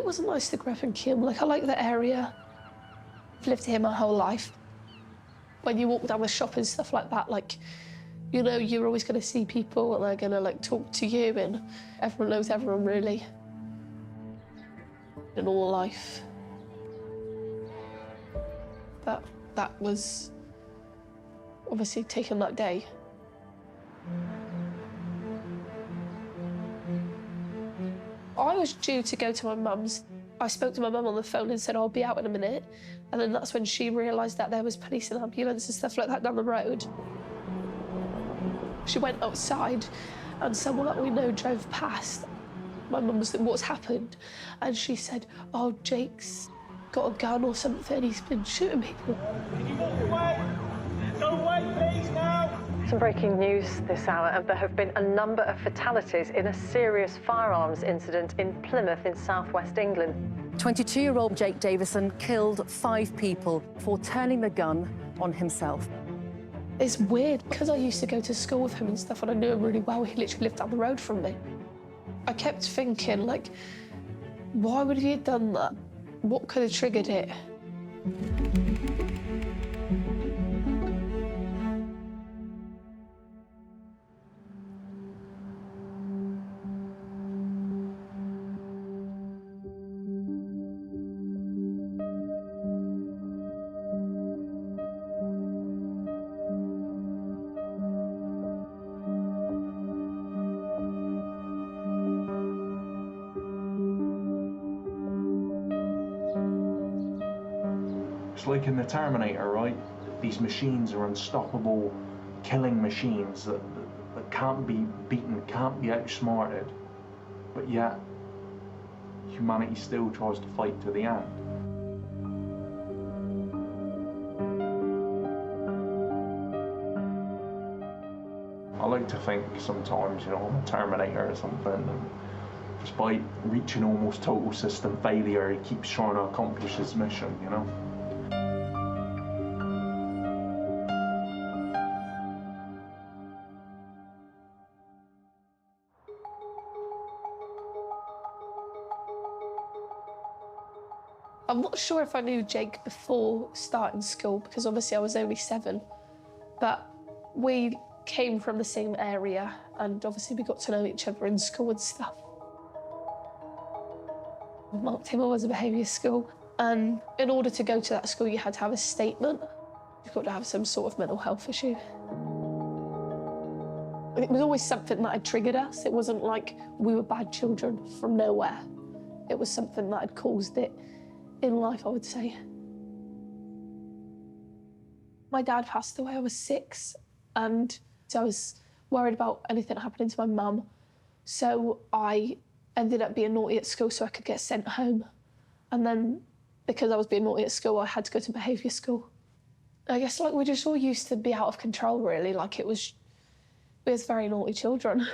It wasn't nice to grow up in Kew. Like, I like the area. I've lived here my whole life. When you walk down the shop and stuff like that, like, you know, you're always going to see people and they're going to, like, talk to you, and everyone knows everyone, really, in all life. That was obviously taken that day. I was due to go to my mum's. I spoke to my mum on the phone and said, I'll be out in a minute. And then that's when she realised that there was police and ambulance and stuff like that down the road. She went outside and someone that we know drove past. My mum was like, what's happened? And she said, oh, Jake's got a gun or something. He's been shooting people. Can you walk away? Go away, please, now. Some breaking news this hour. There have been a number of fatalities in a serious firearms incident in Plymouth in southwest England. 22-year-old Jake Davison killed 5 people for turning the gun on himself. It's weird, because I used to go to school with him and stuff, and I knew him really well. He literally lived down the road from me. I kept thinking, like, why would he have done that? What could have triggered it? It's like in the Terminator, right? These machines are unstoppable, killing machines that can't be beaten, can't be outsmarted. But yet, humanity still tries to fight to the end. I like to think sometimes, you know, I'm a Terminator or something, and despite reaching almost total system failure, he keeps trying to accomplish his mission, you know? I'm not sure if I knew Jake before starting school, because obviously I was only 7, but we came from the same area and obviously we got to know each other in school and stuff. Mount Timor was a behaviour school, and in order to go to that school you had to have a statement. You've got to have some sort of mental health issue. It was always something that had triggered us. It wasn't like we were bad children from nowhere. It was something that had caused it in life, I would say. My dad passed away, I was 6, and so I was worried about anything happening to my mum. So I ended up being naughty at school so I could get sent home. And then, because I was being naughty at school, I had to go to behaviour school. I guess, like, we just all used to be out of control, really. Like, we was very naughty children.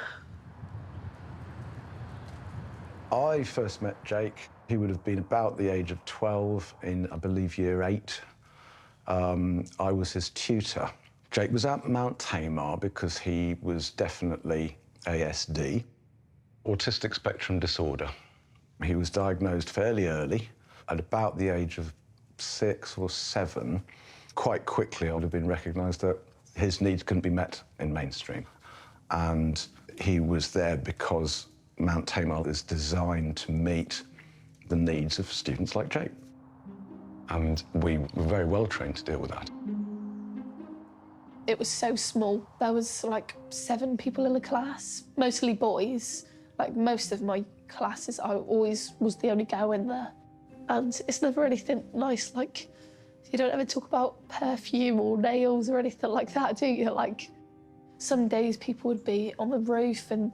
I first met Jake. He would have been about the age of 12 in, I believe, year 8. I was his tutor. Jake was at Mount Tamar because he was definitely ASD, autistic spectrum disorder. He was diagnosed fairly early, at about the age of 6 or 7. Quite quickly, I would have been recognised that his needs couldn't be met in mainstream. And he was there because Mount Tamar is designed to meet the needs of students like Jake. And we were very well trained to deal with that. It was so small. There was like 7 people in the class, mostly boys. Like most of my classes, I always was the only girl in there. And it's never anything nice, like, you don't ever talk about perfume or nails or anything like that, do you? Like, some days people would be on the roof and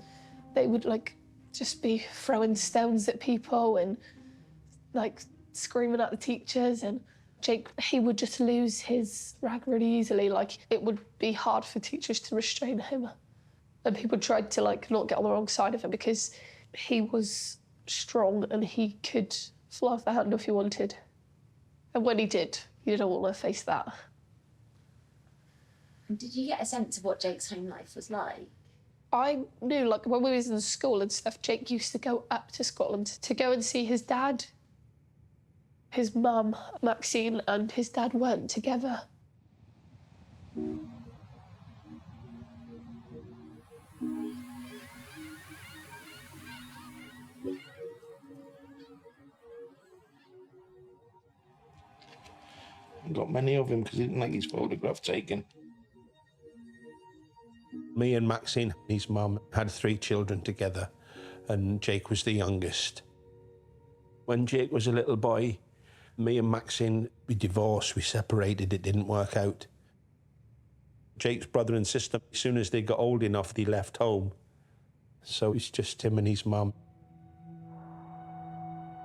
they would, like, just be throwing stones at people and, like, screaming at the teachers. And Jake, he would just lose his rag really easily. Like, it would be hard for teachers to restrain him. And people tried to, like, not get on the wrong side of him because he was strong and he could fly off the handle if he wanted. And when he did, you don't want to face that. And did you get a sense of what Jake's home life was like? I knew, like, when we was in school and stuff, Jake used to go up to Scotland to go and see his dad. His mum, Maxine, and his dad weren't together. Got many of him because he didn't like his photograph taken. Me and Maxine, his mum, had 3 children together, and Jake was the youngest. When Jake was a little boy, me and Maxine, we divorced, we separated, it didn't work out. Jake's brother and sister, as soon as they got old enough, they left home. So it's just him and his mum.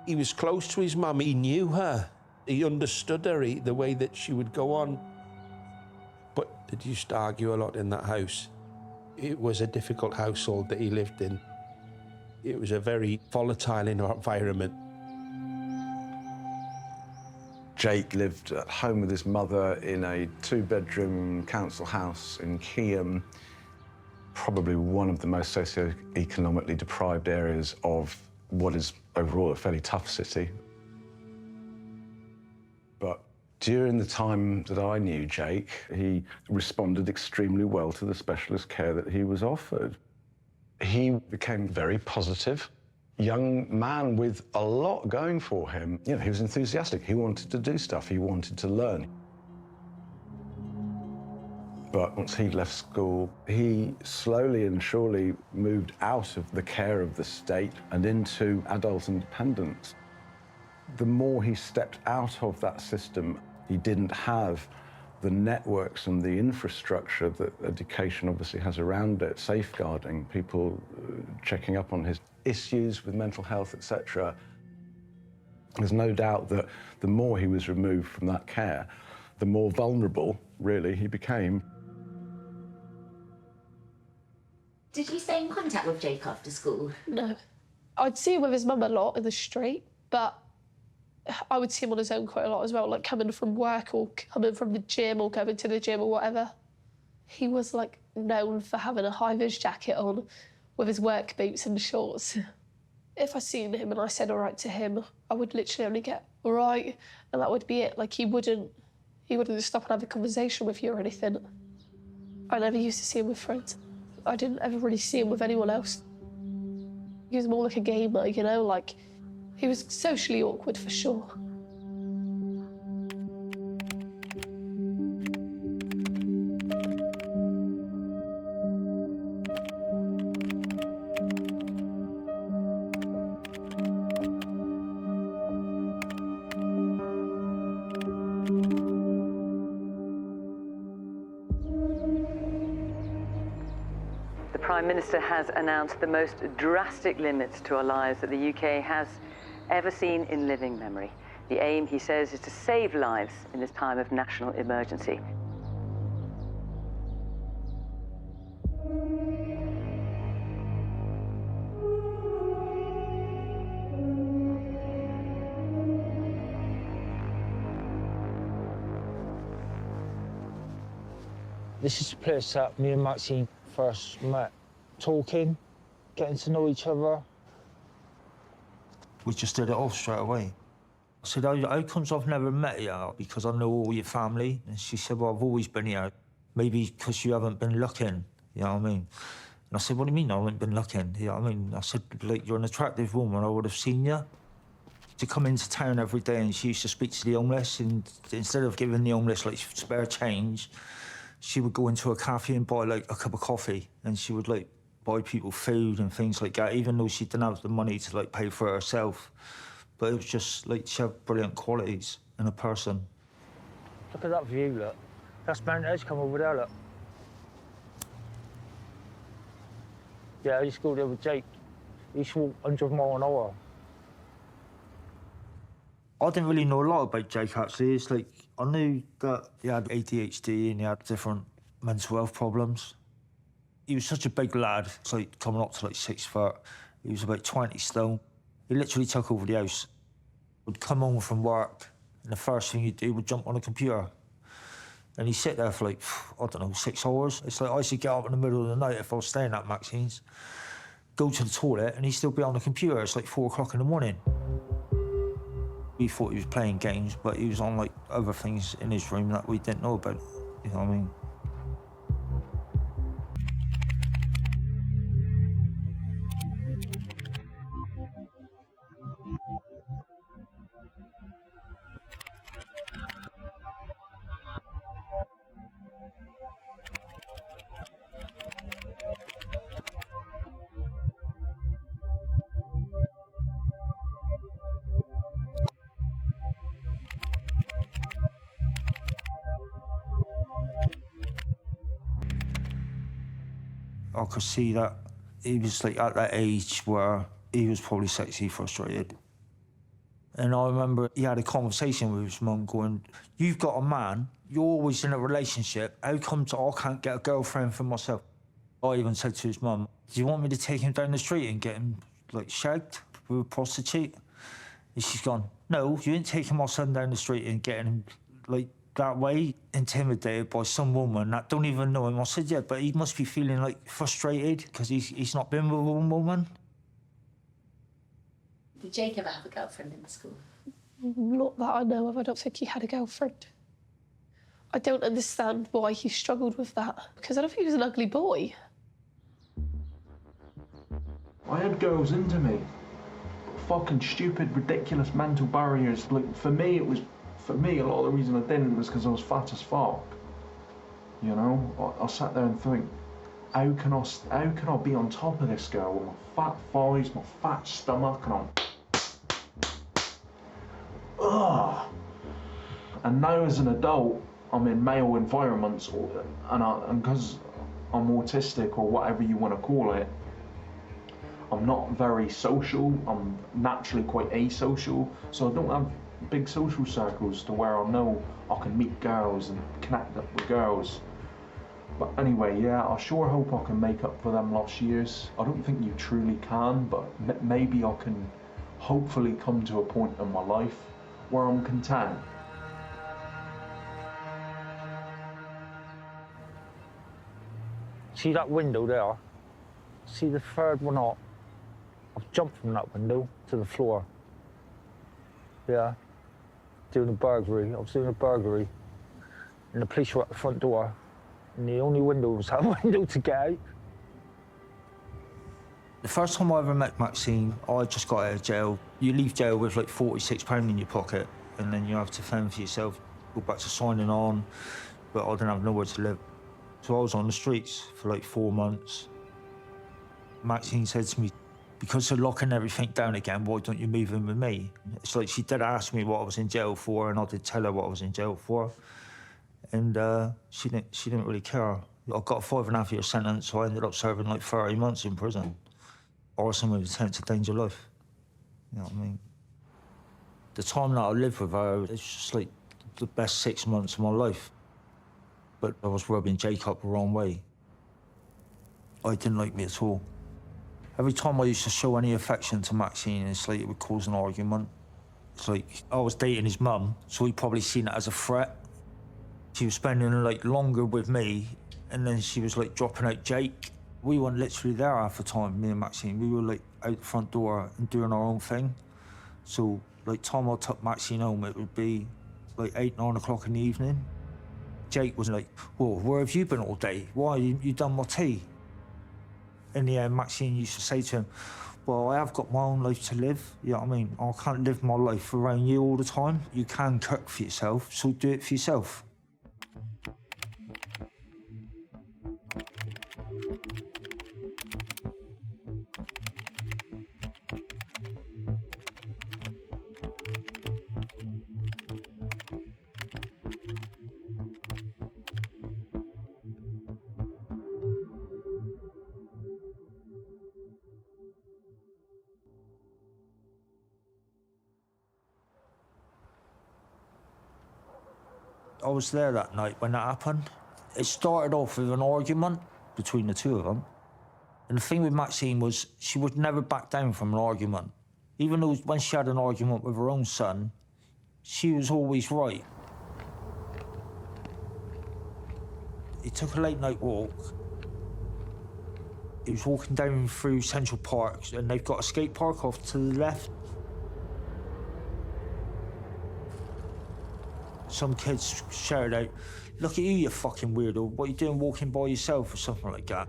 He was close to his mum, he knew her. He understood her, the way that she would go on. But they used to argue a lot in that house. It was a difficult household that he lived in. It was a very volatile environment. Jake lived at home with his mother in a 2-bedroom council house in Keyham, probably one of the most socio-economically deprived areas of what is overall a fairly tough city. But during the time that I knew Jake, he responded extremely well to the specialist care that he was offered. He became very positive, young man with a lot going for him. You know, he was enthusiastic. He wanted to do stuff. He wanted to learn. But once he left school, he slowly and surely moved out of the care of the state and into adult independence. The more he stepped out of that system, he didn't have the networks and the infrastructure that education obviously has around it, safeguarding people, checking up on his issues with mental health, etc. There's no doubt that the more he was removed from that care, the more vulnerable, really, he became. Did you stay in contact with Jake after school? No. I'd see him with his mum a lot in the street, but I would see him on his own quite a lot as well, like coming from work or coming from the gym or going to the gym or whatever. He was, like, known for having a high-vis jacket on with his work boots and shorts. If I seen him and I said all right to him, I would literally only get all right, and that would be it. Like, he wouldn't stop and have a conversation with you or anything. I never used to see him with friends. I didn't ever really see him with anyone else. He was more like a gamer, you know, like, he was socially awkward for sure. The Prime Minister has announced the most drastic limits to our lives that the UK has ever seen in living memory. The aim, he says, is to save lives in this time of national emergency. This is the place that me and Maxine first met, talking, getting to know each other. We just did it off straight away. I said, how comes I've never met you? Because I know all your family. And she said, well, I've always been here. Maybe because you haven't been looking, you know what I mean? And I said, what do you mean I haven't been looking? You know what I mean? I said, like, you're an attractive woman, I would have seen you. To come into town every day and she used to speak to the homeless, and instead of giving the homeless, like, spare change, she would go into a cafe and buy, like, a cup of coffee, and she would, like, buy people food and things like that, even though she didn't have the money to, like, pay for it herself. But it was just, like, she had brilliant qualities in a person. Look at that view, look. That's Mount Edgecombe over there, look. Yeah, I used to go there with Jake. He used to walk 100 miles an hour. I didn't really know a lot about Jake, actually. It's like, I knew that he had ADHD and he had different mental health problems. He was such a big lad, it's like coming up to like 6 foot. He was about 20 stone. He literally took over the house. Would come home from work, and the first thing he'd do would jump on a computer. And he'd sit there for like, I don't know, 6 hours. It's like I should get up in the middle of the night if I was staying at Maxine's, go to the toilet, and he'd still be on the computer. It's like 4 o'clock in the morning. We thought he was playing games, but he was on like other things in his room that we didn't know about. You know what I mean? I could see that he was like at that age where he was probably sexually frustrated. And I remember he had a conversation with his mum going, "You've got a man, you're always in a relationship, how come I can't get a girlfriend for myself?" I even said to his mum, "Do you want me to take him down the street and get him like shagged with a prostitute?" And she's gone, "No, you ain't taking my son down the street and getting him like that way, intimidated by some woman that don't even know him." I said, "Yeah, but he must be feeling like frustrated because he's not been with one woman." Did Jake ever have a girlfriend in school? Not that I know of. I don't think he had a girlfriend. I don't understand why he struggled with that, because I don't think he was an ugly boy. I had girls into me. Fucking stupid, ridiculous mental barriers. Like, for me, a lot of the reason I didn't was because I was fat as fuck. You know? I sat there and think, how can I be on top of this girl with my fat thighs, my fat stomach, and I'm... Ugh! And now as an adult, I'm in male environments, and because I'm autistic or whatever you want to call it, I'm not very social. I'm naturally quite asocial, so I don't have big social circles to where I know I can meet girls and connect up with girls. But anyway, yeah, I sure hope I can make up for them lost years. I don't think you truly can, but maybe I can hopefully come to a point in my life where I'm content. See that window there? See the third one up? I've jumped from that window to the floor. Yeah, doing a burglary. I was doing a burglary, and the police were at the front door, and the only window was that window to get out. The first time I ever met Maxine, I just got out of jail. You leave jail with like £46 in your pocket, and then you have to fend for yourself, go back to signing on, but I didn't have nowhere to live. So I was on the streets for like 4 months. Maxine said to me, "Because they're locking everything down again, why don't you move in with me?" It's like she did ask me what I was in jail for, and I did tell her what I was in jail for. And she didn't really care. I got a 5.5-year sentence, so I ended up serving like 30 months in prison. Arson with intent to danger life. You know what I mean? The time that I lived with her, it's just like the best 6 months of my life. But I was rubbing Jake up the wrong way. I didn't like me at all. Every time I used to show any affection to Maxine, it's like it would cause an argument. It's like I was dating his mum, so he probably seen it as a threat. She was spending like longer with me, and then she was like dropping out Jake. We weren't literally there half the time, me and Maxine. We were like out the front door and doing our own thing. So like time I took Maxine home, it would be like 8, 9 o'clock in the evening. Jake was like, "Well, where have you been all day? Why you done my tea?" In the end, Maxine used to say to him, "Well, I have got my own life to live, you know what I mean? I can't live my life around you all the time. You can cook for yourself, so do it for yourself." I was there that night when that happened. It started off with an argument between the two of them. And the thing with Maxine was she would never back down from an argument. Even though when she had an argument with her own son, she was always right. He took a late night walk. He was walking down through Central Park, and they've got a skate park off to the left. Some kids shouted out, "Look at you fucking weirdo, what are you doing walking by yourself?" or something like that.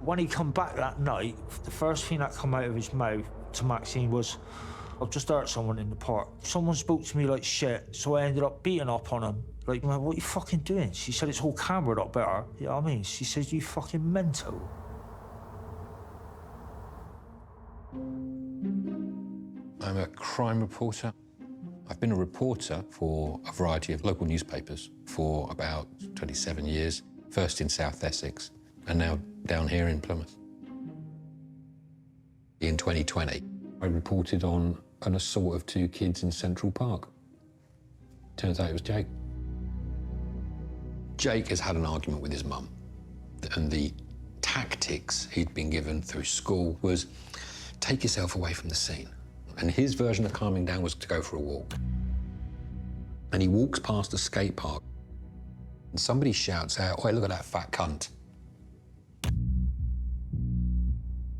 When he come back that night, the first thing that come out of his mouth to Maxine was, "I've just hurt someone in the park. Someone spoke to me like shit, so I ended up beating up on him." Like, "What are you fucking doing?" She said, "It's all cameraed up better." You know what I mean? She says, "You fucking mental." I'm a crime reporter. I've been a reporter for a variety of local newspapers for about 27 years, first in South Essex and now down here in Plymouth. In 2020, I reported on an assault of 2 kids in Central Park. Turns out it was Jake. Jake has had an argument with his mum, and the tactics he'd been given through school was take yourself away from the scene. And his version of calming down was to go for a walk. And he walks past a skate park, and somebody shouts out, "Oi, look at that fat cunt."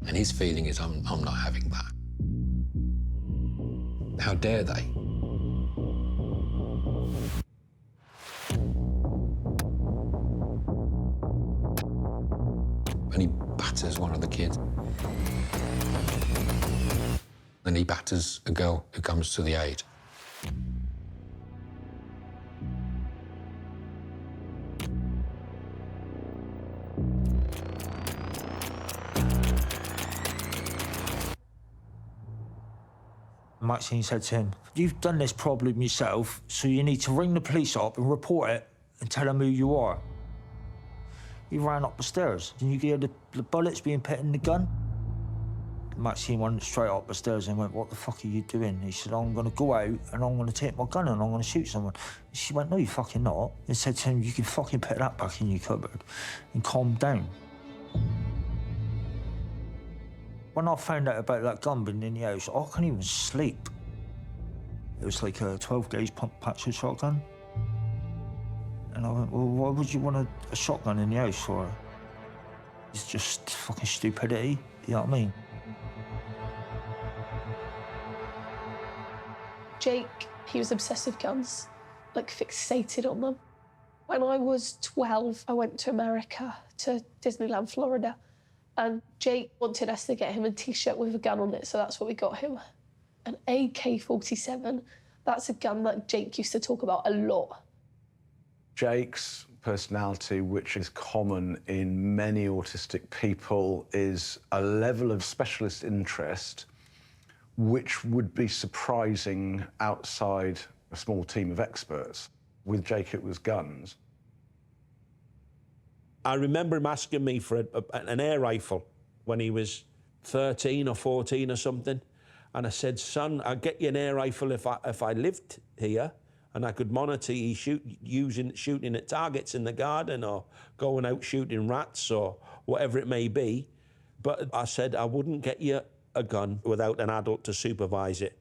And his feeling is, I'm not having that. How dare they? And he batters one of the kids. And he batters a girl who comes to the aid. Maxine said to him, "You've done this problem yourself, so you need to ring the police up and report it and tell them who you are." He ran up the stairs. Did you hear the bullets being put in the gun? Maxine went straight up the stairs and went, "What the fuck are you doing?" He said, "I'm going to go out and I'm going to take my gun and I'm going to shoot someone." She went, "No, you fucking not." And said to him, "You can fucking put that back in your cupboard and calm down." When I found out about that gun being in the house, I couldn't even sleep. It was like a 12-gauge pump action shotgun. And I went, "Well, why would you want a shotgun in the house for?" It's just fucking stupidity, you know what I mean? Jake, he was obsessed with guns, like fixated on them. When I was 12, I went to America, to Disneyland, Florida, and Jake wanted us to get him a T-shirt with a gun on it, so that's what we got him. An AK-47, that's a gun that Jake used to talk about a lot. Jake's personality, which is common in many autistic people, is a level of specialist interest which would be surprising outside a small team of experts. With Jake, it was guns. I remember him asking me for an air rifle when he was 13 or 14 or something. And I said, "Son, I'd get you an air rifle if I lived here and I could monitor you shooting at targets in the garden or going out shooting rats or whatever it may be. But I said I wouldn't get you a gun without an adult to supervise it."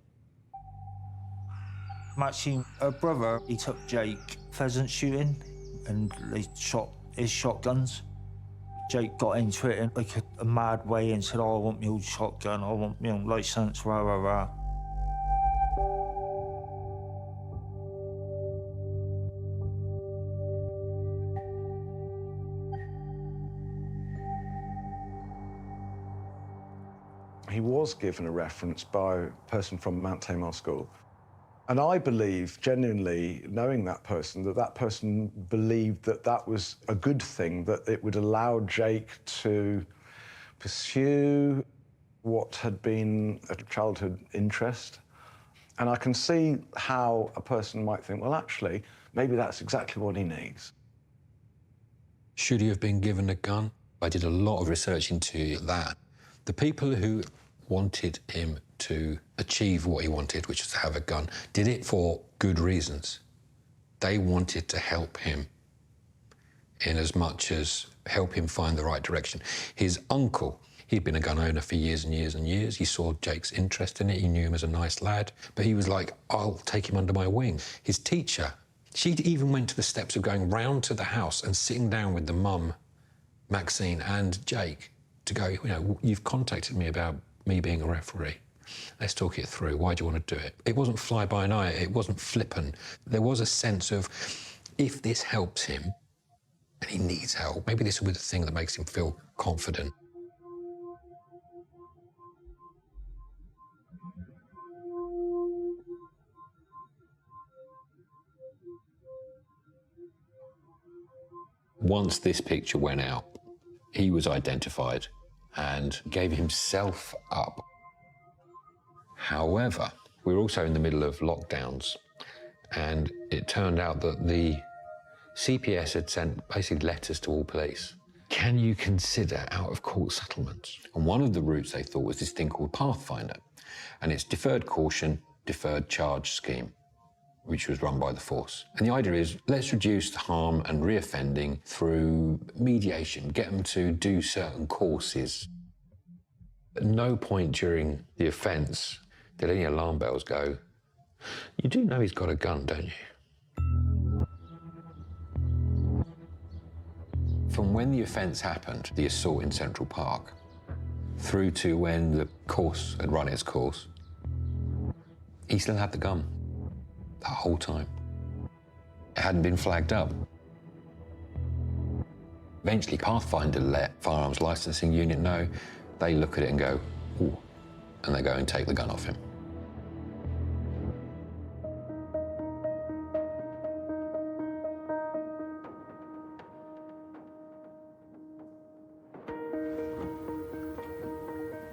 Maxine, her brother, he took Jake pheasant shooting and they shot his shotguns. Jake got into it in like a mad way and said, "Oh, I want my old shotgun, I want my own licence, rah, rah, rah." He was given a reference by a person from Mount Tamar School. And I believe, genuinely, knowing that person believed that that was a good thing, that it would allow Jake to pursue what had been a childhood interest. And I can see how a person might think, well, actually, maybe that's exactly what he needs. Should he have been given a gun? I did a lot of research into that. The people who wanted him to achieve what he wanted, which was to have a gun, did it for good reasons. They wanted to help him in as much as help him find the right direction. His uncle, he'd been a gun owner for years and years and years. He saw Jake's interest in it. He knew him as a nice lad, but he was like, "I'll take him under my wing." His teacher She even went to the steps of going round to the house and sitting down with the mum, Maxine, and Jake to go, you know, you've contacted me about me being a referee. Let's talk it through. Why do you want to do it? It wasn't fly-by-night. It wasn't flippant. There was a sense of, if this helps him, and he needs help, maybe this will be the thing that makes him feel confident. Once this picture went out, he was identified and gave himself up. However, we were also in the middle of lockdowns, and it turned out that the CPS had sent basically letters to all police. Can you consider out-of-court settlements? And one of the routes they thought was this thing called Pathfinder, and it's deferred caution, deferred charge scheme, which was run by the force. And the idea is, let's reduce the harm and reoffending through mediation, get them to do certain courses. At no point during the offence did any alarm bells go, you do know he's got a gun, don't you? From when the offence happened, the assault in Central Park, through to when the course had run its course, he still had the gun. The whole time. It hadn't been flagged up. Eventually, Pathfinder let firearms licensing unit know. They look at it and go, ooh, and they go and take the gun off him.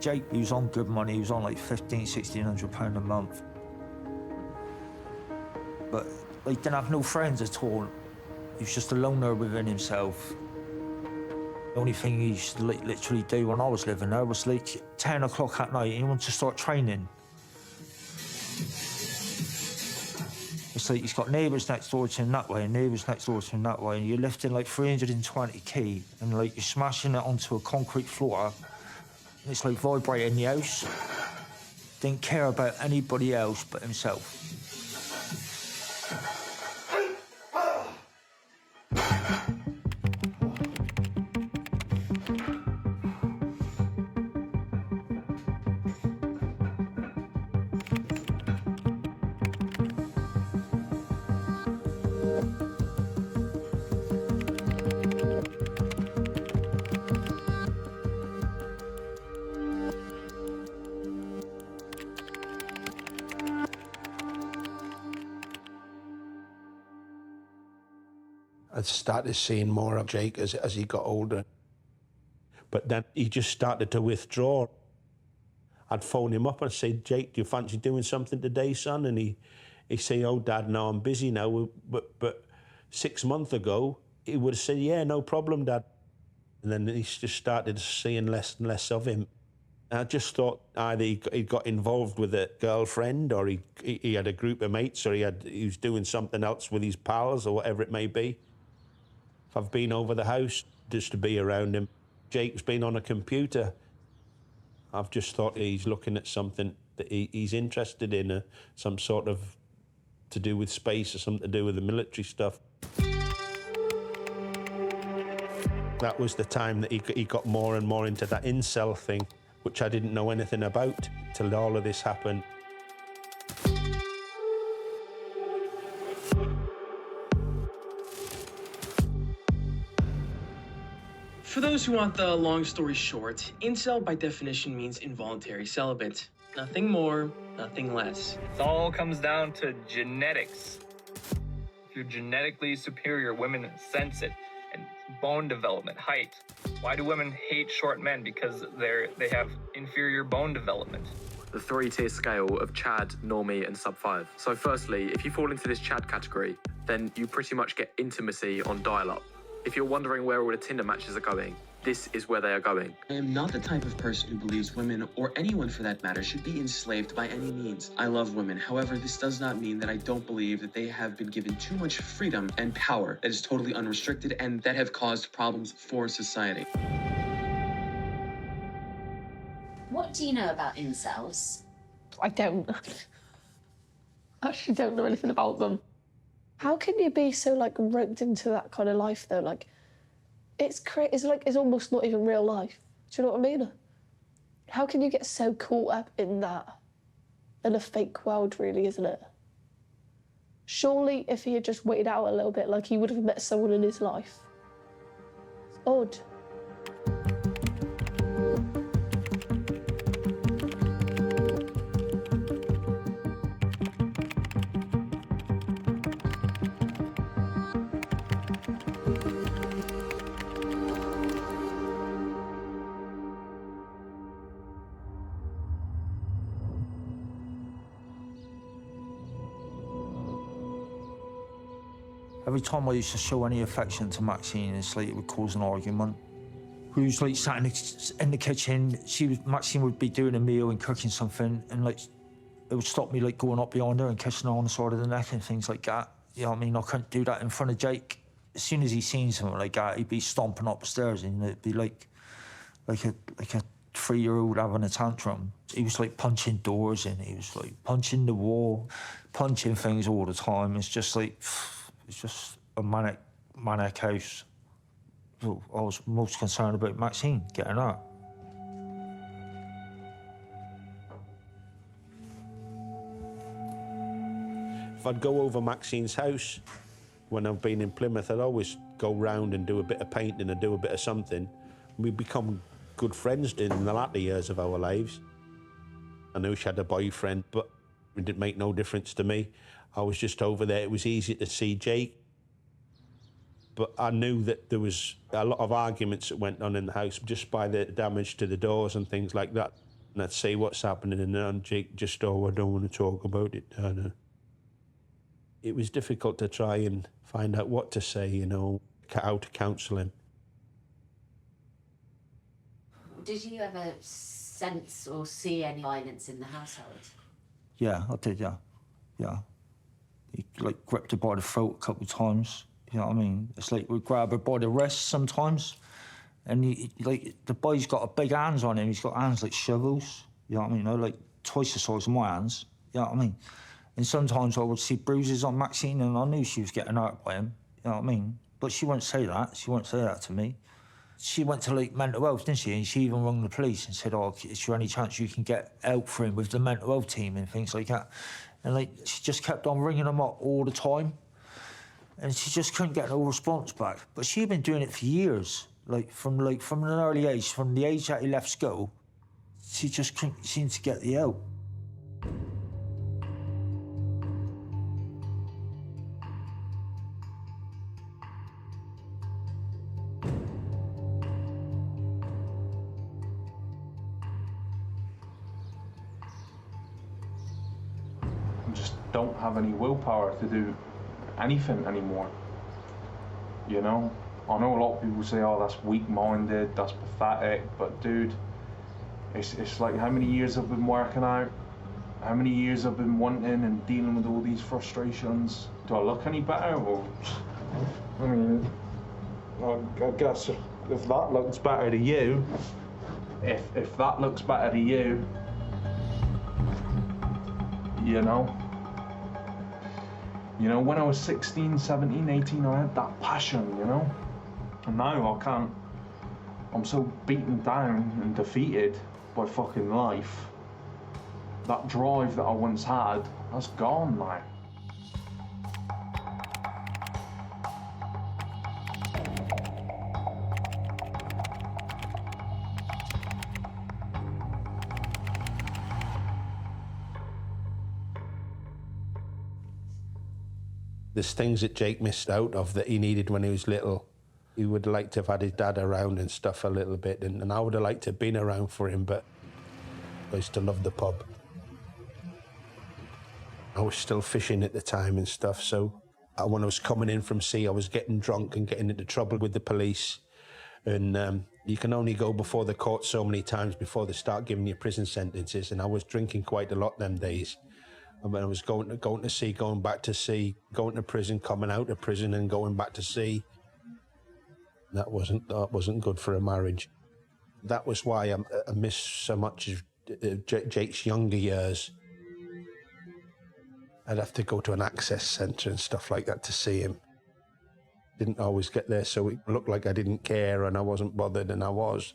Jake, he was on good money. He was on like £1,500–1,600 a month. But he didn't have no friends at all. He was just a loner within himself. The only thing he used to literally do when I was living there was like 10 o'clock at night, he wanted to start training. It's like he's got neighbours next door to him that way and neighbours next door to him that way, and you're lifting like 320 kg and like you're smashing it onto a concrete floor, and it's like vibrating the house. Didn't care about anybody else but himself. I started seeing more of Jake as he got older. But then he just started to withdraw. I'd phone him up and say, Jake, do you fancy doing something today, son? And he'd say, oh, Dad, no, I'm busy now. But 6 months ago, he would have said, yeah, no problem, Dad. And then he just started seeing less and less of him. And I just thought either he got involved with a girlfriend, or he had a group of mates, or he was doing something else with his pals, or whatever it may be. I've been over the house just to be around him. Jake's been on a computer. I've just thought he's looking at something that he's interested in, some sort of to do with space or something to do with the military stuff. That was the time that he got more and more into that incel thing, which I didn't know anything about till all of this happened. For those who want the long story short, incel by definition means involuntary celibate. Nothing more, nothing less. It all comes down to genetics. If you're genetically superior, women sense it. And bone development, height. Why do women hate short men? Because they have inferior bone development. The 3-tier scale of Chad, Normie, and Sub-5. So firstly, if you fall into this Chad category, then you pretty much get intimacy on dial-up. If you're wondering where all the Tinder matches are going, this is where they are going. I am not the type of person who believes women, or anyone for that matter, should be enslaved by any means. I love women. However, this does not mean that I don't believe that they have been given too much freedom and power that is totally unrestricted and that have caused problems for society. What do you know about incels? I don't. I actually don't know anything about them. How can you be so, like, roped into that kind of life, though? Like, it's almost not even real life. Do you know what I mean? How can you get so caught up in that? In a fake world, really, isn't it? Surely, if he had just waited out a little bit, like, he would have met someone in his life. It's odd. Every time I used to show any affection to Maxine, it's like it would cause an argument. We was like sat in the kitchen. Maxine would be doing a meal and cooking something, and like it would stop me like going up behind her and kissing her on the side of the neck and things like that. You know what I mean? I couldn't do that in front of Jake. As soon as he seen something like that, he'd be stomping up the stairs, and it'd be like a 3-year-old having a tantrum. He was like punching doors and he was like punching the wall, punching things all the time. It's just like, it's just a manic house. So I was most concerned about Maxine getting out. If I'd go over Maxine's house when I've been in Plymouth, I'd always go round and do a bit of painting and do a bit of something. We'd become good friends in the latter years of our lives. I knew she had a boyfriend, but it didn't make no difference to me. I was just over there. It was easy to see Jake. But I knew that there was a lot of arguments that went on in the house just by the damage to the doors and things like that. And I'd say what's happening, and then Jake just, oh, I don't want to talk about it. It was difficult to try and find out what to say, you know, how to counsel him. Did you ever sense or see any violence in the household? Yeah, I did, yeah. Yeah. He, like, gripped her by the throat a couple of times. You know what I mean? It's like we'd grab her by the wrist sometimes. And the boy's got a big hands on him. He's got hands like shovels. You know what I mean? You know, like twice the size of my hands. You know what I mean? And sometimes I would see bruises on Maxine and I knew she was getting hurt by him. You know what I mean? But she wouldn't say that. She wouldn't say that to me. She went to, like, mental health, didn't she? And she even rang the police and said, oh, is there any chance you can get help for him with the mental health team and things like that? And, like, she just kept on ringing them up all the time. And she just couldn't get no response back. But she'd been doing it for years. From an early age, from the age that he left school, she just couldn't seem to get the help. Don't have any willpower to do anything anymore. You know? I know a lot of people say, oh, that's weak-minded, that's pathetic, but dude, it's like how many years I've been working out, how many years I've been wanting and dealing with all these frustrations. Do I look any better? Or, I mean, I guess if that looks better to you, if that looks better to you, you know? You know, when I was 16, 17, 18, I had that passion, you know? And now I can't. I'm so beaten down and defeated by fucking life. That drive that I once had, that's gone now. There's things that Jake missed out of that he needed when he was little. He would like to have had his dad around and stuff a little bit, and I would have liked to have been around for him, but I used to love the pub. I was still fishing at the time and stuff, so when I was coming in from sea, I was getting drunk and getting into trouble with the police. And you can only go before the court so many times before they start giving you prison sentences, and I was drinking quite a lot them days. I mean, I was going to sea, going back to sea, going to prison, coming out of prison and going back to sea. That wasn't good for a marriage. That was why I miss so much of Jake's younger years. I'd have to go to an access centre and stuff like that to see him. Didn't always get there, so it looked like I didn't care and I wasn't bothered, and I was.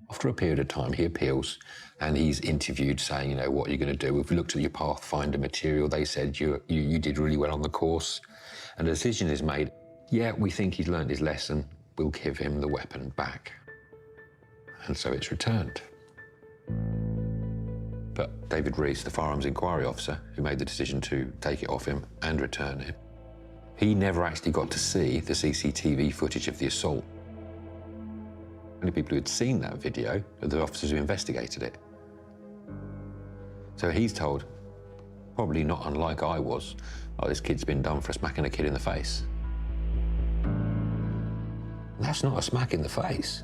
After a period of time, he appeals and he's interviewed saying, you know, what are you going to do? We've looked at your Pathfinder material. They said you did really well on the course. And the decision is made, yeah, we think he's learned his lesson. We'll give him the weapon back. And so it's returned. But David Rees, the firearms inquiry officer, who made the decision to take it off him and return it, he never actually got to see the CCTV footage of the assault. Only people who had seen that video are the officers who investigated it. So he's told, probably not unlike I was, oh, this kid's been done for smacking a kid in the face. That's not a smack in the face.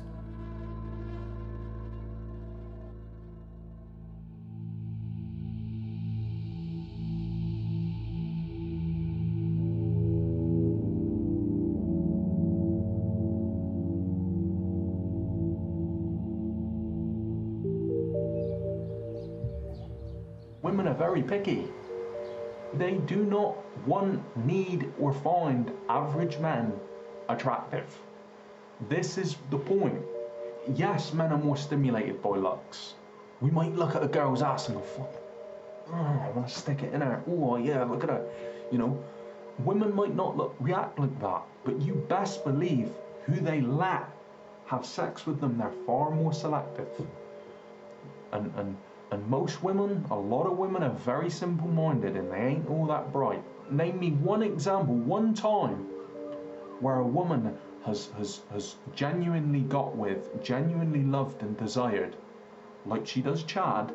Women are very picky. They do not want, need, or find average men attractive. This is the point. Yes, men are more stimulated by looks. We might look at a girl's ass and go, fuck, I want to stick it in her. Oh yeah, look at her. You know, women might not react like that, but you best believe who they let have sex with them, they're far more selective. And most women, a lot of women are very simple-minded and they ain't all that bright. Name me one example, one time, where a woman has genuinely got with, genuinely loved and desired, like she does Chad,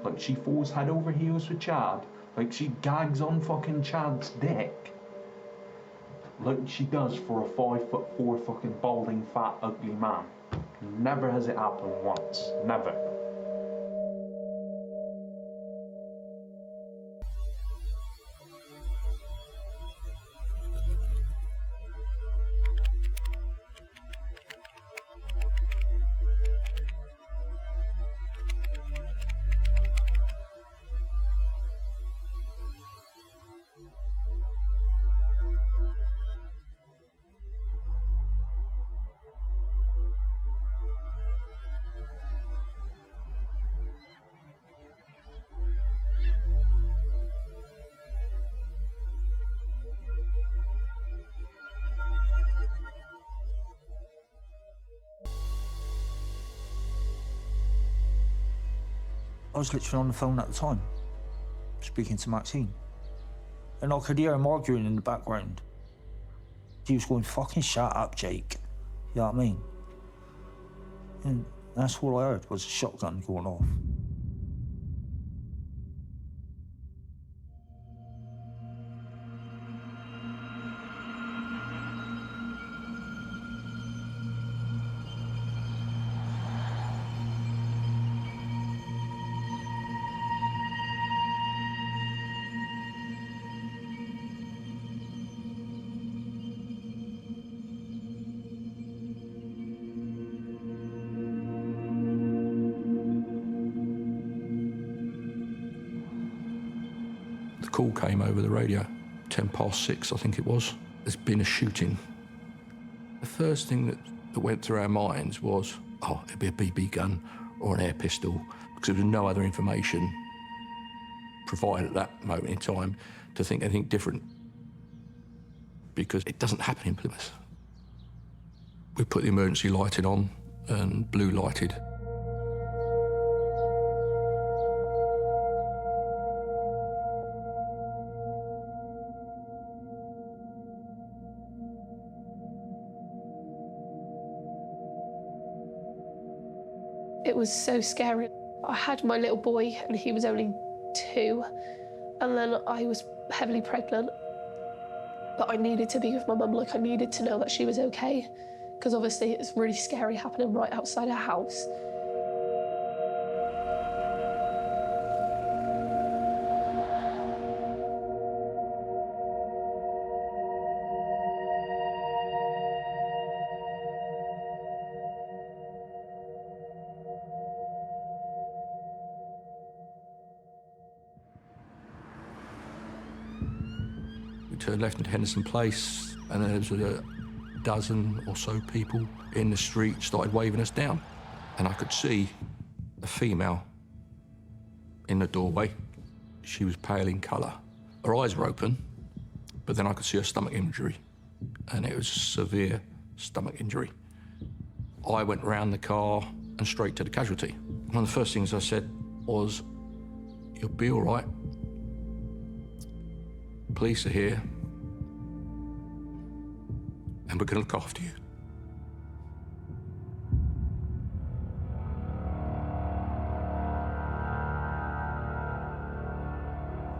like she falls head over heels for Chad, like she gags on fucking Chad's dick, like she does for a 5'4" fucking balding, fat, ugly man. Never has it happened once. Never. I was literally on the phone at the time, speaking to Maxine. And I could hear him arguing in the background. He was going, fucking shut up, Jake. You know what I mean? And that's all I heard was a shotgun going off. The call came over the radio, 6:10, I think it was. There's been a shooting. The first thing that went through our minds was, oh, it'd be a BB gun or an air pistol, because there was no other information provided at that moment in time to think anything different, because it doesn't happen in Plymouth. We put the emergency lighting on and blue lighted. It was so scary. I had my little boy and he was only 2, and then I was heavily pregnant. But I needed to be with my mum, like I needed to know that she was okay, because obviously it's really scary happening right outside our house. We turned left into Henderson Place, and there was a dozen or so people in the street started waving us down. And I could see a female in the doorway. She was pale in colour. Her eyes were open, but then I could see her stomach injury, and it was a severe stomach injury. I went round the car and straight to the casualty. One of the first things I said was, "You'll be all right. Police are here, and we're going to look after you."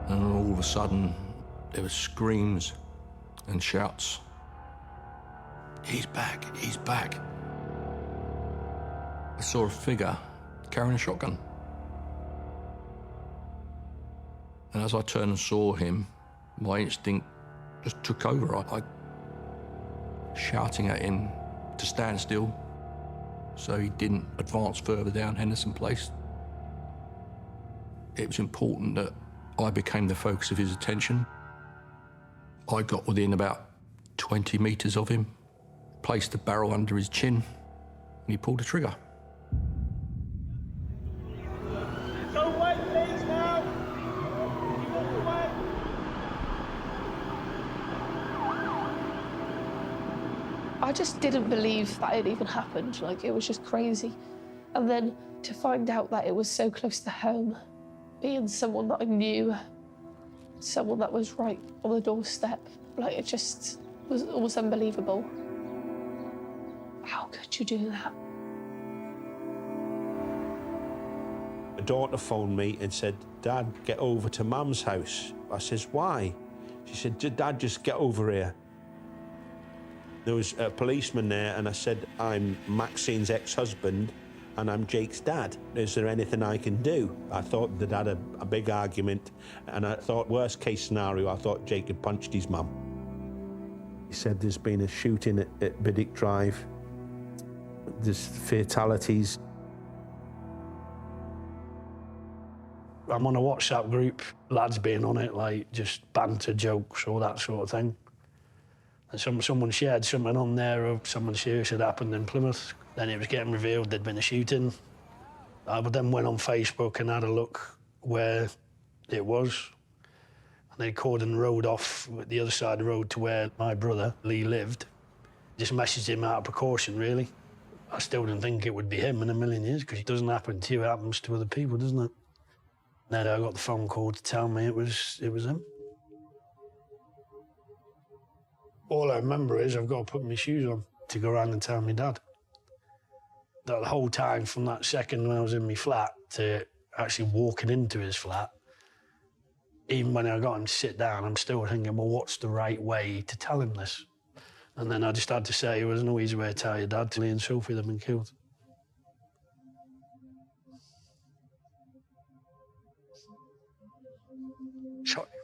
And all of a sudden, there were screams and shouts. "He's back, he's back." I saw a figure carrying a shotgun. And as I turned and saw him, my instinct just took over. I shouting at him to stand still so he didn't advance further down Henderson Place. It was important that I became the focus of his attention. I got within about 20 metres of him, placed the barrel under his chin, and he pulled the trigger. Don't wait, please, now! You walk away! I just didn't believe that it even happened. Like, it was just crazy. And then to find out that it was so close to home, being someone that I knew, someone that was right on the doorstep, like, it just was unbelievable. How could you do that? My daughter phoned me and said, "Dad, get over to Mum's house." I says, "Why?" She said, "Dad, just get over here." There was a policeman there, and I said, "I'm Maxine's ex-husband, and I'm Jake's dad. Is there anything I can do?" I thought they'd had a big argument, and I thought, worst case scenario, I thought Jake had punched his mum. He said there's been a shooting at Biddick Drive. There's fatalities. I'm on a WhatsApp group, lads being on it, like just banter jokes, all that sort of thing. And someone shared something on there of something serious had happened in Plymouth. Then it was getting revealed there'd been a shooting. I then went on Facebook and had a look where it was. And they cordoned the road off the other side of the road to where my brother, Lee, lived. Just messaged him out of precaution, really. I still didn't think it would be him in a million years, because it doesn't happen to you, it happens to other people, doesn't it? Then I got the phone call to tell me it was him. All I remember is I've got to put my shoes on to go around and tell my dad. That whole time, from that second when I was in my flat to actually walking into his flat, even when I got him to sit down, I'm still thinking, well, what's the right way to tell him this? And then I just had to say, there was no easy way to tell your dad. Lee and Sophie had been killed. Shot you.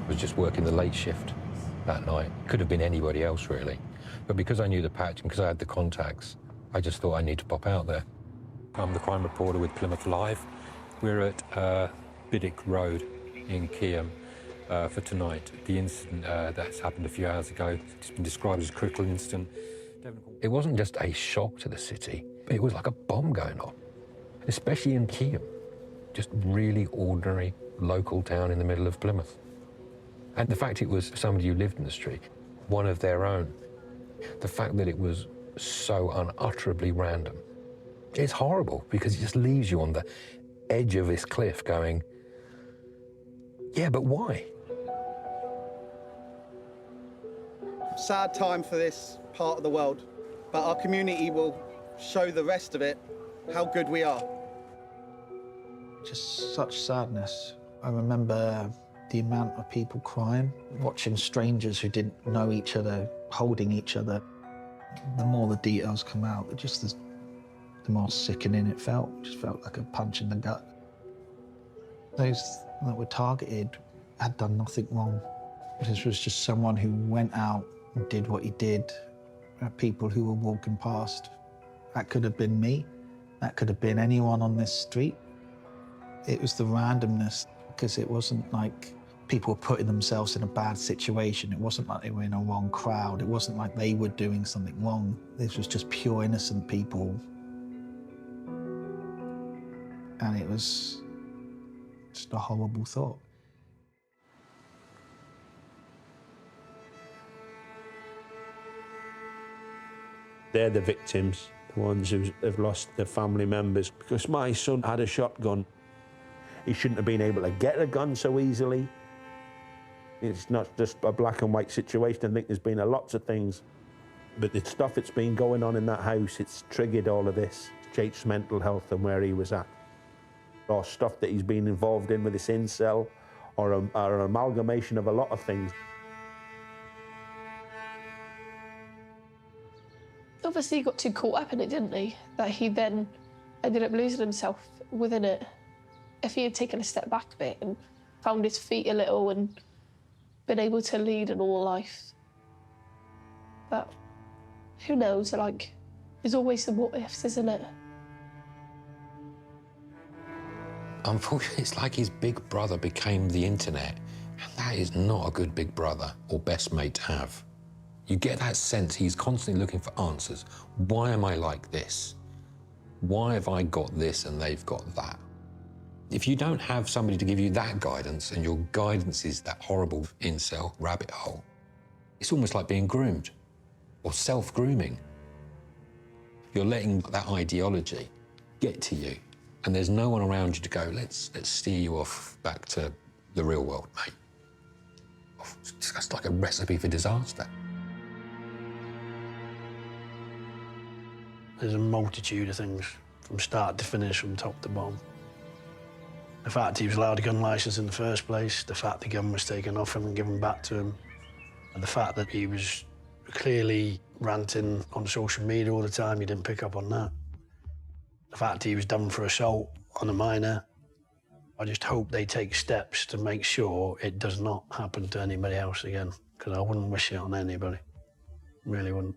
I was just working the late shift that night. Could have been anybody else, really. But because I knew the patch and because I had the contacts, I just thought I need to pop out there. I'm the crime reporter with Plymouth Live. We're at Biddick Road in Keyham for tonight. The incident that's happened a few hours ago, it's been described as a critical incident. It wasn't just a shock to the city, it was like a bomb going off, especially in Keyham. Just really ordinary local town in the middle of Plymouth. And the fact it was somebody who lived in the street, one of their own, the fact that it was so unutterably random, it's horrible, because it just leaves you on the edge of this cliff going, yeah, but why? sad time for this part of the world, but our community will show the rest of it how good we are. Just such sadness. I remember the amount of people crying, watching strangers who didn't know each other, holding each other. The more the details come out, the more sickening it felt. It just felt like a punch in the gut. Those that were targeted had done nothing wrong. This was just someone who went out and did what he did. People who were walking past. That could have been me. That could have been anyone on this street. It was the randomness, because it wasn't like people were putting themselves in a bad situation. It wasn't like they were in a wrong crowd. It wasn't like they were doing something wrong. This was just pure innocent people. And it was just a horrible thought. They're the victims, the ones who have lost their family members. Because my son had a shotgun. He shouldn't have been able to get a gun so easily. It's not just a black and white situation. I think there's been lots of things. But the stuff that's been going on in that house, it's triggered all of this. Jake's mental health and where he was at. Or stuff that he's been involved in with this incel, or an amalgamation of a lot of things. Obviously he got too caught up in it, didn't he? That he then ended up losing himself within it. If he had taken a step back a bit and found his feet a little and been able to lead a normal life. But who knows, like, there's always the what ifs, isn't it? Unfortunately, it's like his big brother became the internet, and that is not a good big brother or best mate to have. You get that sense he's constantly looking for answers. Why am I like this? Why have I got this and they've got that? If you don't have somebody to give you that guidance, and your guidance is that horrible incel rabbit hole, it's almost like being groomed or self-grooming. You're letting that ideology get to you, and there's no one around you to go, let's steer you off back to the real world, mate. That's like a recipe for disaster. There's a multitude of things from start to finish, from top to bottom. The fact he was allowed a gun licence in the first place, the fact the gun was taken off him and given back to him, and the fact that he was clearly ranting on social media all the time, you didn't pick up on that. The fact he was done for assault on a minor. I just hope they take steps to make sure it does not happen to anybody else again, because I wouldn't wish it on anybody. Really wouldn't.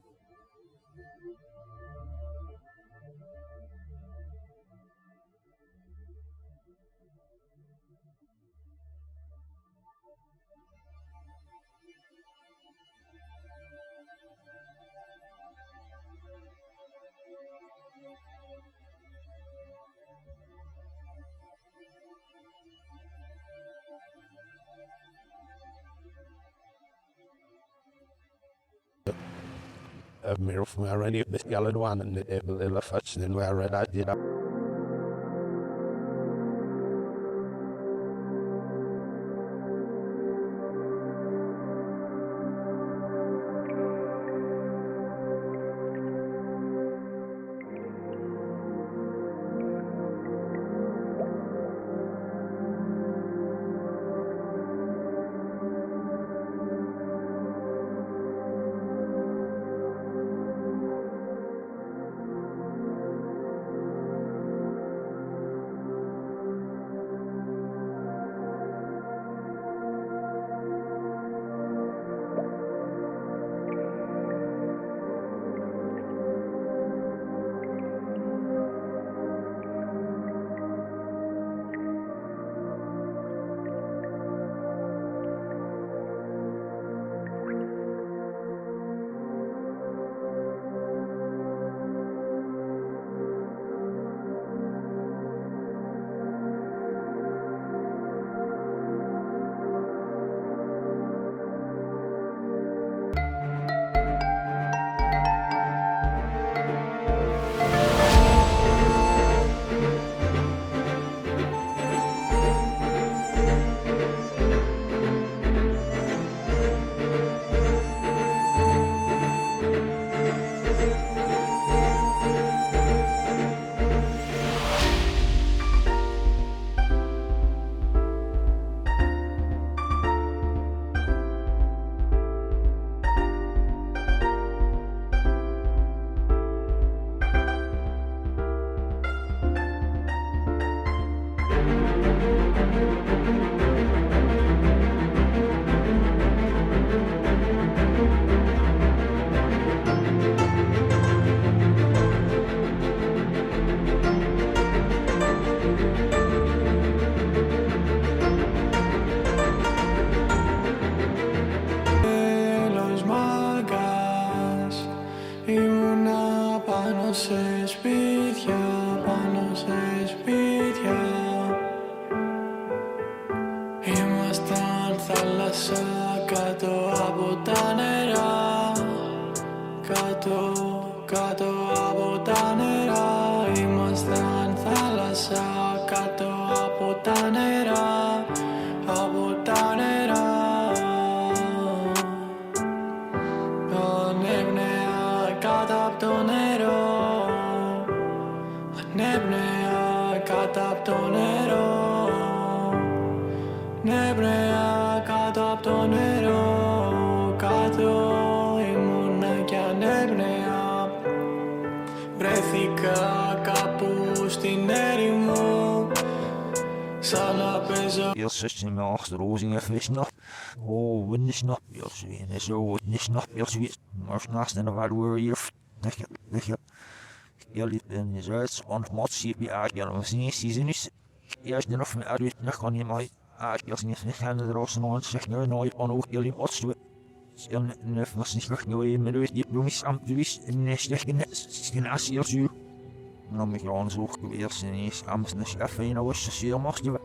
Mir from already this yellow one and the little first and where I did. θάλασσα κάτω από τα νερά. Κάτω από τα νερά. Ήμασταν θάλασσα κάτω από τα νερά. Από τα νερά. Ανέπνεα κάτω από το νερό. Ανέπνεα κάτω από το νερό. Ανέπνεα κάτω από το νερό. Κάτω ήμουνα κι ανέπνεα. Βρέθηκα κάπου στην έρημο. Σαν να παίζω. Jag syns med Åstrosen jag fiskna. Och vinnisna. Jag ser det så vinnisna. Jag ser marsnasten av vad du gör. Det jag lite en rätt spant mat sig på jag och sen season is. Jag är nog med att jag kan ju mig att jag sen kan det rosa någon säkert nog på något jag liv åt. Jag nöfnas inte nog nu med det du mis am du vis nästa skin asier ju. När mig grann så vi sen is amsna skaffein och så ser måste ju.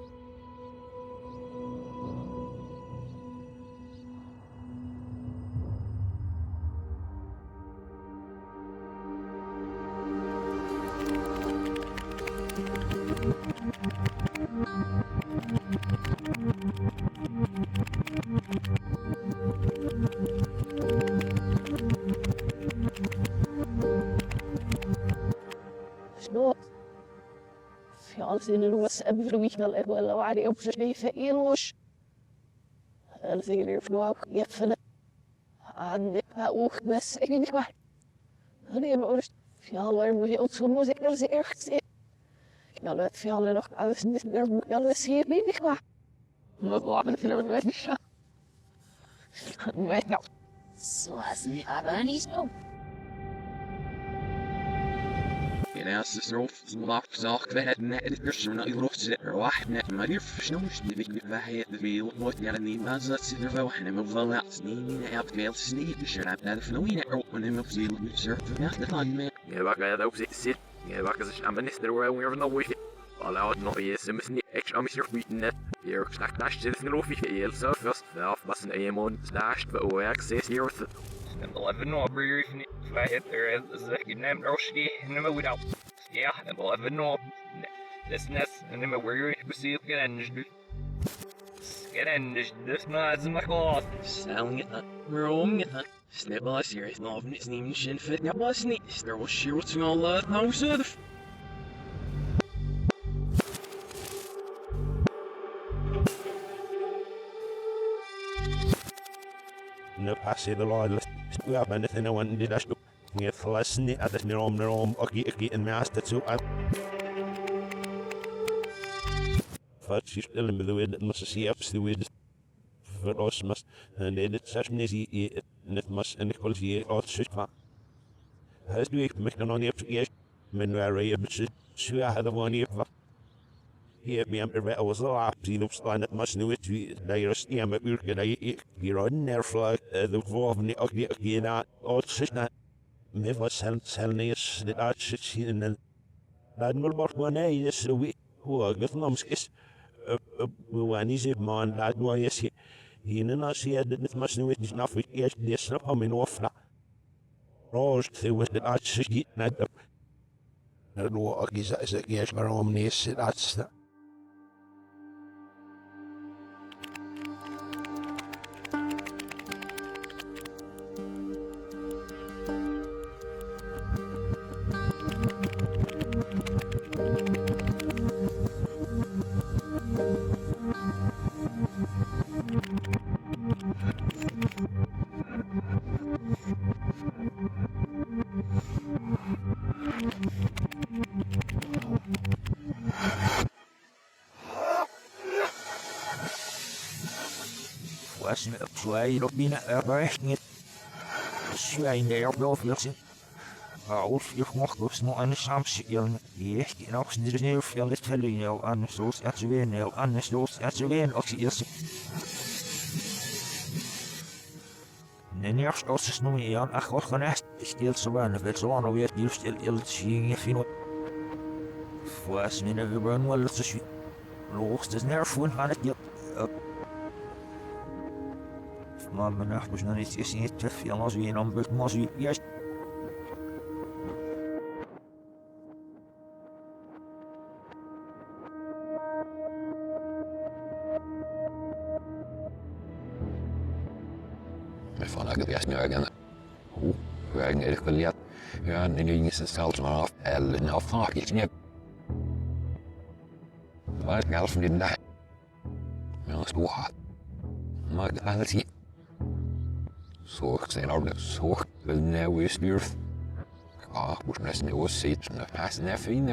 Snart. Fjallsinn los överviknal eller var det uppsökt för elårs. Eller säger det för att gefna. Han är ook bäst inte kvar. Han är bara fjallar med också musik eller så är. Jag vet fjallar nog alls inte mer. Jag vet se mig inte kvar. Vad var det för något? Vet jag. Så has me abani so. ناس صروف ضعف زاق ذهب نقل برشنا يروح زر واحد ما يعرف شنو مش نبي بهاي ذي وقت يعني ما زاد سيدر وإحنا مفضل سنين عبد قيل سنين بشرب هذا فنوين أروح مفزيل بشرب ناخذ طعم يا بقى هذا وزي سيد يا بقى زش عم نسدر وير نوي على عاد نوي سمسني إيش عم يصير فينا يركش ناش جلس نروح في يل سافس ضعف بس أيمون سلاش بقوا أكسس يرث نضل نوع بريفني فهيت زك نام روشي نما وداو يا نضل نوع لسناس نما وري بسيط كده نجد كده نجد ما زما خلاص سالنجنا مرومنا سنبا سيريس نوف نسني من شن فتنا باسني استرو الشيروت الله نو صدف نبحثي دلوقتي يا بنت أنا وندي داشتو يخلصني أدش نروم أكي إن ما أستسوء فاتشيش اللي بدويد المسيسية بسويد فرosmas det särskilt i netmas en kolsi åt sjuka. Här du gick mycket någon i men nu är det ju så jag hade varit va. Här med en var så att det uppstod netmas nu ut där just är med yrke där i grån nerflag det var ni och det gena åt sjuka. Med vad sällnes det att sin den där mål bort var nej så vi hur gotnomskis واني زي ما لا نويس هنا سيادة نتمس نويت نافي إيش يسربها من وفرة روج ثوت الأشجي ندم نلو أجزاء زكيش برام نيس الأشتا واسمع شوي ربنا أبرحني شوي نيربلو فيلسن أعرف يفمخ بسمو أنا شامس يحكي ناقص ندرني في اللي تفليني أو أنا سوس أتوين أو أنا سوس أتوين أكسيس نيرش أوسس نويان أخوة خناس استيل سبان فيتسوان ويت يرستيل إلتشين فينو واسمنا ببرن ولا تشوي لوس تزنيرفون هانت يب ما بنحبش نتيسين تفي مازوي نمبر مازوي يش Van ik best nu again. Hoe werken het geleerd? Ja, en nu is het zelfs maar af. En af vaak iets niet. Maar ik help van die dag. Ja, dat is wat. Maar ik laat het zien. Zorg zijn oude zorg. Wil nou weer stuur. Ja, moet net nieuwe zitten. Dat is net fijn.